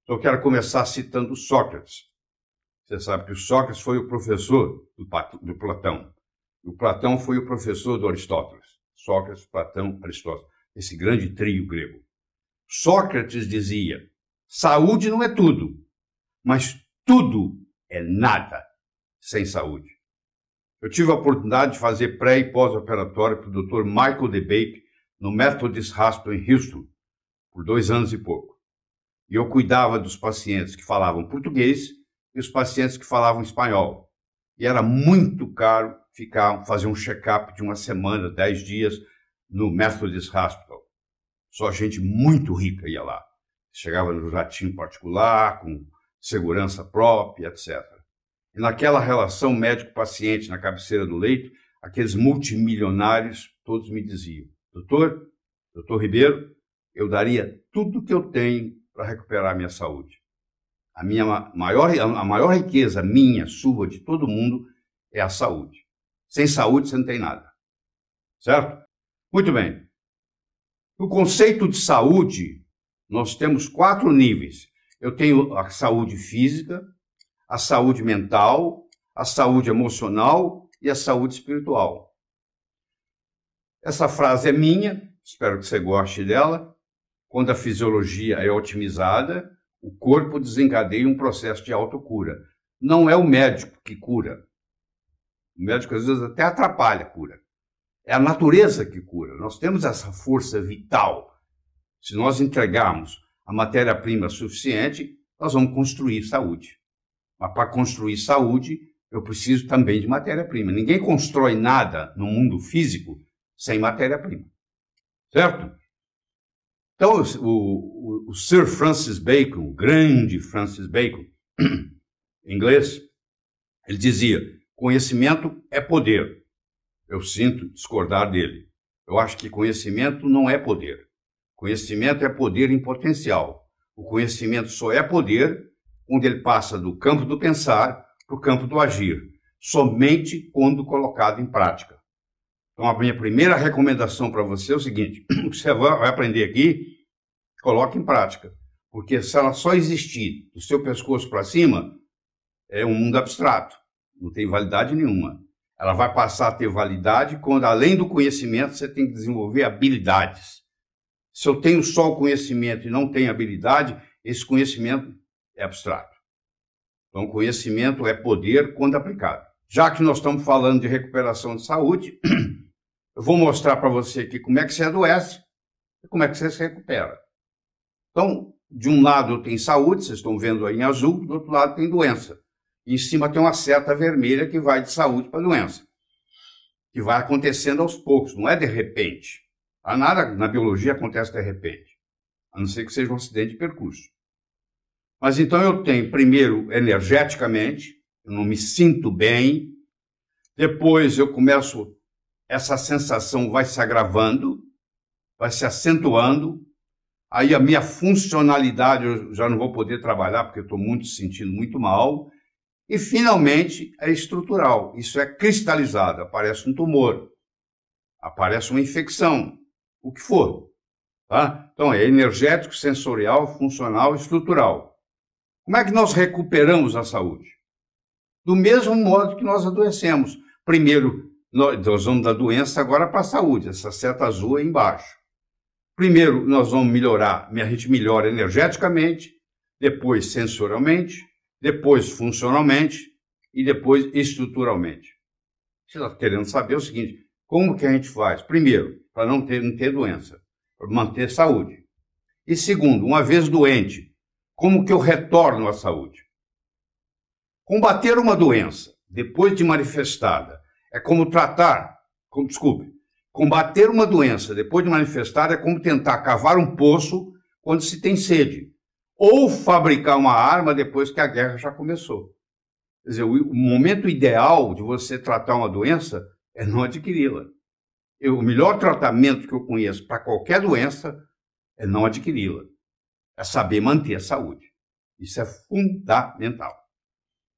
Então, eu quero começar citando Sócrates. Você sabe que o Sócrates foi o professor do Platão. O Platão foi o professor do Aristóteles. Sócrates, Platão, Aristóteles. Esse grande trio grego. Sócrates dizia, saúde não é tudo, mas tudo é nada sem saúde. Eu tive a oportunidade de fazer pré- e pós-operatório para o Dr. Michael DeBape no Methodist Hospital em Houston, por 2 anos e pouco. E eu cuidava dos pacientes que falavam português e os pacientes que falavam espanhol. E era muito caro fazer um check-up de 1 semana, 10 dias, no Methodist Hospital. Só gente muito rica ia lá. Chegava no jatinho particular, com segurança própria, etc. E naquela relação médico-paciente na cabeceira do leito, aqueles multimilionários todos me diziam, doutor Ribeiro, eu daria tudo que eu tenho para recuperar a minha saúde. A maior riqueza minha, sua, de todo mundo, é a saúde. Sem saúde você não tem nada. Certo? Muito bem. No conceito de saúde, nós temos 4 níveis. Eu tenho a saúde física, a saúde mental, a saúde emocional e a saúde espiritual. Essa frase é minha, espero que você goste dela. Quando a fisiologia é otimizada, o corpo desencadeia um processo de autocura. Não é o médico que cura. O médico, às vezes, até atrapalha a cura. É a natureza que cura. Nós temos essa força vital. Se nós entregarmos a matéria-prima suficiente, nós vamos construir saúde. Mas para construir saúde, eu preciso também de matéria-prima. Ninguém constrói nada no mundo físico sem matéria-prima. Certo? Então, o Sir Francis Bacon, o grande Francis Bacon, em inglês, ele dizia, conhecimento é poder. Eu sinto discordar dele. Eu acho que conhecimento não é poder. Conhecimento é poder em potencial. O conhecimento só é poder quando ele passa do campo do pensar para o campo do agir, somente quando colocado em prática. Então, a minha primeira recomendação para você é o seguinte, o que você vai aprender aqui, coloque em prática. Porque se ela só existir do seu pescoço para cima, é um mundo abstrato, não tem validade nenhuma. Ela vai passar a ter validade quando, além do conhecimento, você tem que desenvolver habilidades. Se eu tenho só o conhecimento e não tenho habilidade, esse conhecimento é abstrato. Então, conhecimento é poder quando aplicado. Já que nós estamos falando de recuperação de saúde, eu vou mostrar para você aqui como é que você adoece e como é que você se recupera. Então, de um lado eu tenho saúde, vocês estão vendo aí em azul, do outro lado tem doença. E em cima tem uma seta vermelha que vai de saúde para doença. Que vai acontecendo aos poucos, não é de repente. Nada na biologia acontece de repente, a não ser que seja um acidente de percurso. Mas então eu tenho, primeiro, energeticamente, eu não me sinto bem, depois eu começo, essa sensação vai se agravando, vai se acentuando, aí a minha funcionalidade eu já não vou poder trabalhar porque eu estou sentindo muito mal, e finalmente é estrutural, isso é cristalizado, aparece um tumor, aparece uma infecção, o que for. Tá? Então é energético, sensorial, funcional, estrutural. Como é que nós recuperamos a saúde? Do mesmo modo que nós adoecemos. Primeiro, nós vamos da doença agora para a saúde, essa seta azul aí embaixo. Primeiro, nós vamos melhorar, a gente melhora energeticamente, depois sensorialmente, depois funcionalmente e depois estruturalmente. Você está querendo saber o seguinte, como que a gente faz? Primeiro, para não ter doença, para manter saúde. E segundo, uma vez doente, como que eu retorno à saúde? Combater uma doença, depois de manifestada, é como combater uma doença depois de manifestada é como tentar cavar um poço quando se tem sede, ou fabricar uma arma depois que a guerra já começou. Quer dizer, o momento ideal de você tratar uma doença é não adquiri-la. O melhor tratamento que eu conheço para qualquer doença é não adquiri-la. É saber manter a saúde. Isso é fundamental.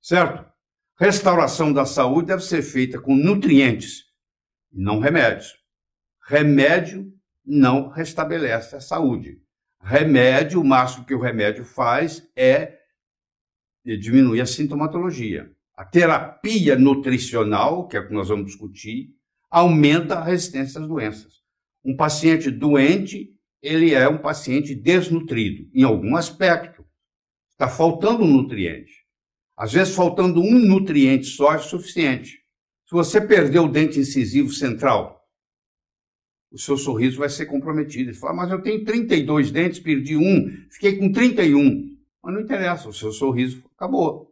Certo? Restauração da saúde deve ser feita com nutrientes, não remédios. Remédio não restabelece a saúde. remédio, o máximo que o remédio faz é diminuir a sintomatologia. A terapia nutricional, que é o que nós vamos discutir, aumenta a resistência às doenças. Um paciente doente, ele é um paciente desnutrido, em algum aspecto. Está faltando um nutriente. Às vezes, faltando um nutriente só é suficiente. Se você perder o dente incisivo central, o seu sorriso vai ser comprometido. Você fala, mas eu tenho 32 dentes, perdi um, fiquei com 31. Mas não interessa, o seu sorriso acabou.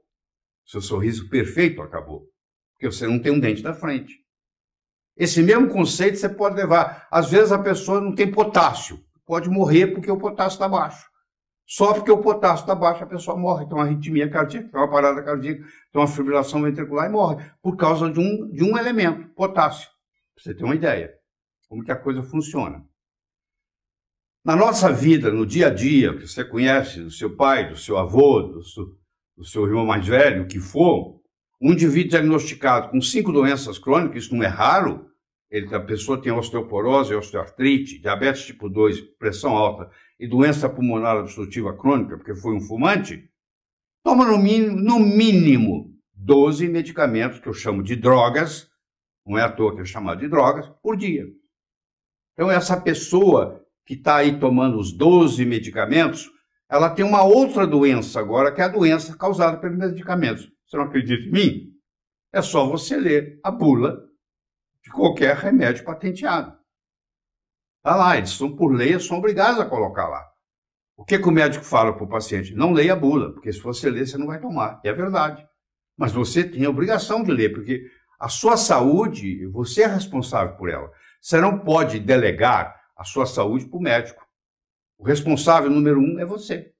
O seu sorriso perfeito acabou. Porque você não tem um dente da frente. Esse mesmo conceito você pode levar. Às vezes a pessoa não tem potássio. Pode morrer porque o potássio está baixo. Só porque o potássio está baixo a pessoa morre. Tem uma arritmia cardíaca, tem uma parada cardíaca, tem uma fibrilação ventricular e morre. Por causa de um elemento, potássio. Pra você ter uma ideia. Como que a coisa funciona. Na nossa vida, no dia a dia, que você conhece do seu pai, do seu avô, do seu irmão mais velho, o que for, um indivíduo diagnosticado com 5 doenças crônicas, isso não é raro, a pessoa tem osteoporose, osteoartrite, diabetes tipo 2, pressão alta e doença pulmonar obstrutiva crônica, porque foi um fumante, toma no mínimo 12 medicamentos, que eu chamo de drogas, não é à toa que é chamado de drogas, por dia. Então essa pessoa que está aí tomando os 12 medicamentos, ela tem uma outra doença agora, que é a doença causada pelos medicamentos. Você não acredita em mim? É só você ler a bula de qualquer remédio patenteado. Está lá, eles são, por lei, são obrigados a colocar lá. O que o médico fala para o paciente? Não leia a bula, porque se você ler, você não vai tomar. E é verdade. Mas você tem a obrigação de ler, porque a sua saúde, você é responsável por ela. Você não pode delegar a sua saúde para o médico. O responsável número 1 é você,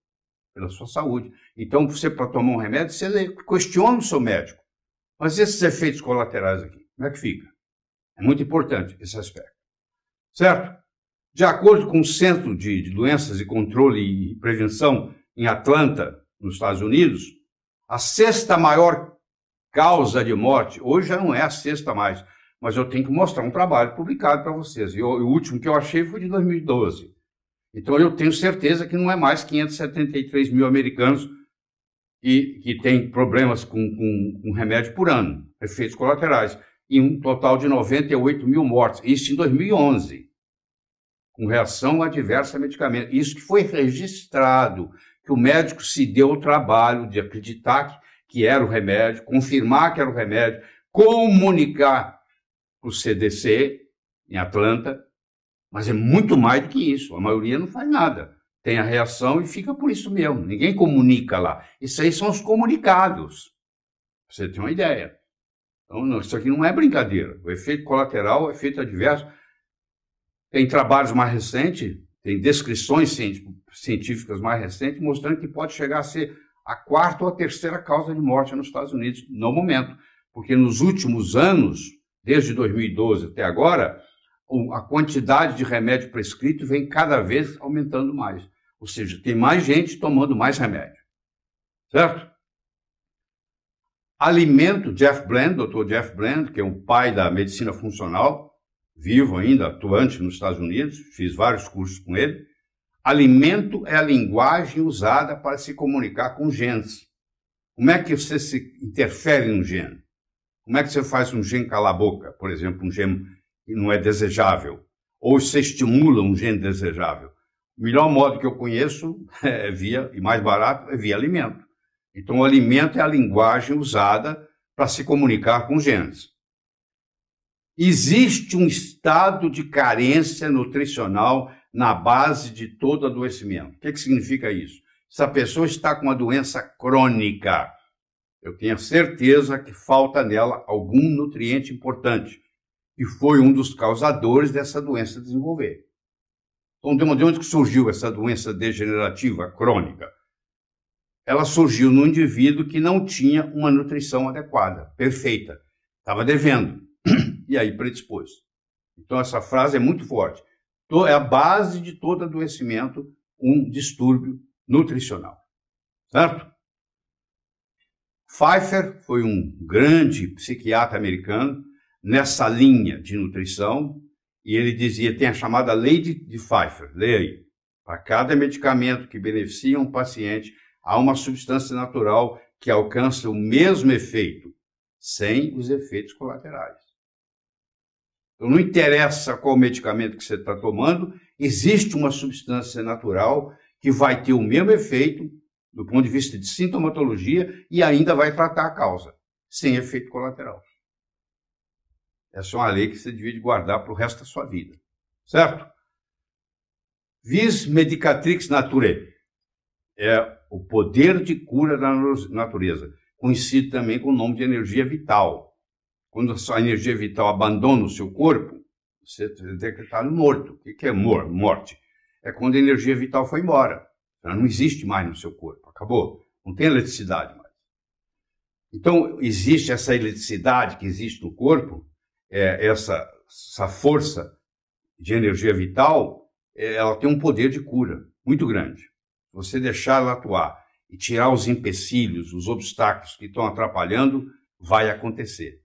pela sua saúde. Então, você, para tomar um remédio, você questiona o seu médico. Mas esses efeitos colaterais aqui, como é que fica? É muito importante esse aspecto. Certo? De acordo com o Centro de Doenças e Controle e Prevenção em Atlanta, nos Estados Unidos, a 6ª maior causa de morte, hoje já não é a 6ª mais, mas eu tenho que mostrar um trabalho publicado para vocês. E o último que eu achei foi de 2012. Então eu tenho certeza que não é mais 573 mil americanos que têm problemas com remédio por ano, efeitos colaterais, e um total de 98 mil mortes. Isso em 2011, com reação adversa a medicamento. Isso que foi registrado, que o médico se deu o trabalho de acreditar que era o remédio, confirmar que era o remédio, comunicar para o CDC, em Atlanta, mas é muito mais do que isso. A maioria não faz nada. Tem a reação e fica por isso mesmo. Ninguém comunica lá. Isso aí são os comunicados. Pra você ter uma ideia. Então, não, isso aqui não é brincadeira. O efeito colateral, o efeito adverso. Tem trabalhos mais recentes, tem descrições científicas mais recentes, mostrando que pode chegar a ser a 4ª ou a 3ª causa de morte nos Estados Unidos, no momento. Porque nos últimos anos, desde 2012 até agora, a quantidade de remédio prescrito vem cada vez aumentando mais. Ou seja, tem mais gente tomando mais remédio. Certo? Alimento, Jeff Bland, Dr. Jeff Bland, que é um pai da medicina funcional, vivo ainda, atuante nos Estados Unidos, fiz vários cursos com ele. Alimento é a linguagem usada para se comunicar com genes. Como é que você se interfere no gene? Como é que você faz um gene calar a boca, por exemplo, um gene que não é desejável? Ou você estimula um gene desejável? O melhor modo que eu conheço, e mais barato, é via alimento. Então, o alimento é a linguagem usada para se comunicar com os genes. Existe um estado de carência nutricional na base de todo adoecimento. O que significa isso? Se a pessoa está com uma doença crônica, eu tenho certeza que falta nela algum nutriente importante, e foi um dos causadores dessa doença desenvolver. Então, de onde surgiu essa doença degenerativa crônica? Ela surgiu no indivíduo que não tinha uma nutrição adequada, perfeita, estava devendo, e aí predispôs. Então, essa frase é muito forte. É a base de todo adoecimento, um distúrbio nutricional. Certo? Pfeiffer foi um grande psiquiatra americano nessa linha de nutrição, e ele dizia, tem a chamada lei de Pfeiffer, leia aí. Para cada medicamento que beneficia um paciente, há uma substância natural que alcança o mesmo efeito, sem os efeitos colaterais. Então, não interessa qual medicamento que você está tomando, existe uma substância natural que vai ter o mesmo efeito, do ponto de vista de sintomatologia, e ainda vai tratar a causa, sem efeito colateral. Essa é uma lei que você devia guardar para o resto da sua vida, certo? Vis medicatrix naturae é o poder de cura da natureza, conhecido também com o nome de energia vital. Quando a sua energia vital abandona o seu corpo, você é decretado morto. O que é morte? É quando a energia vital foi embora. Ela não existe mais no seu corpo, acabou. Não tem eletricidade mais. Então, existe essa eletricidade que existe no corpo, essa força de energia vital, ela tem um poder de cura muito grande. Se você deixar ela atuar e tirar os empecilhos, os obstáculos que estão atrapalhando, vai acontecer.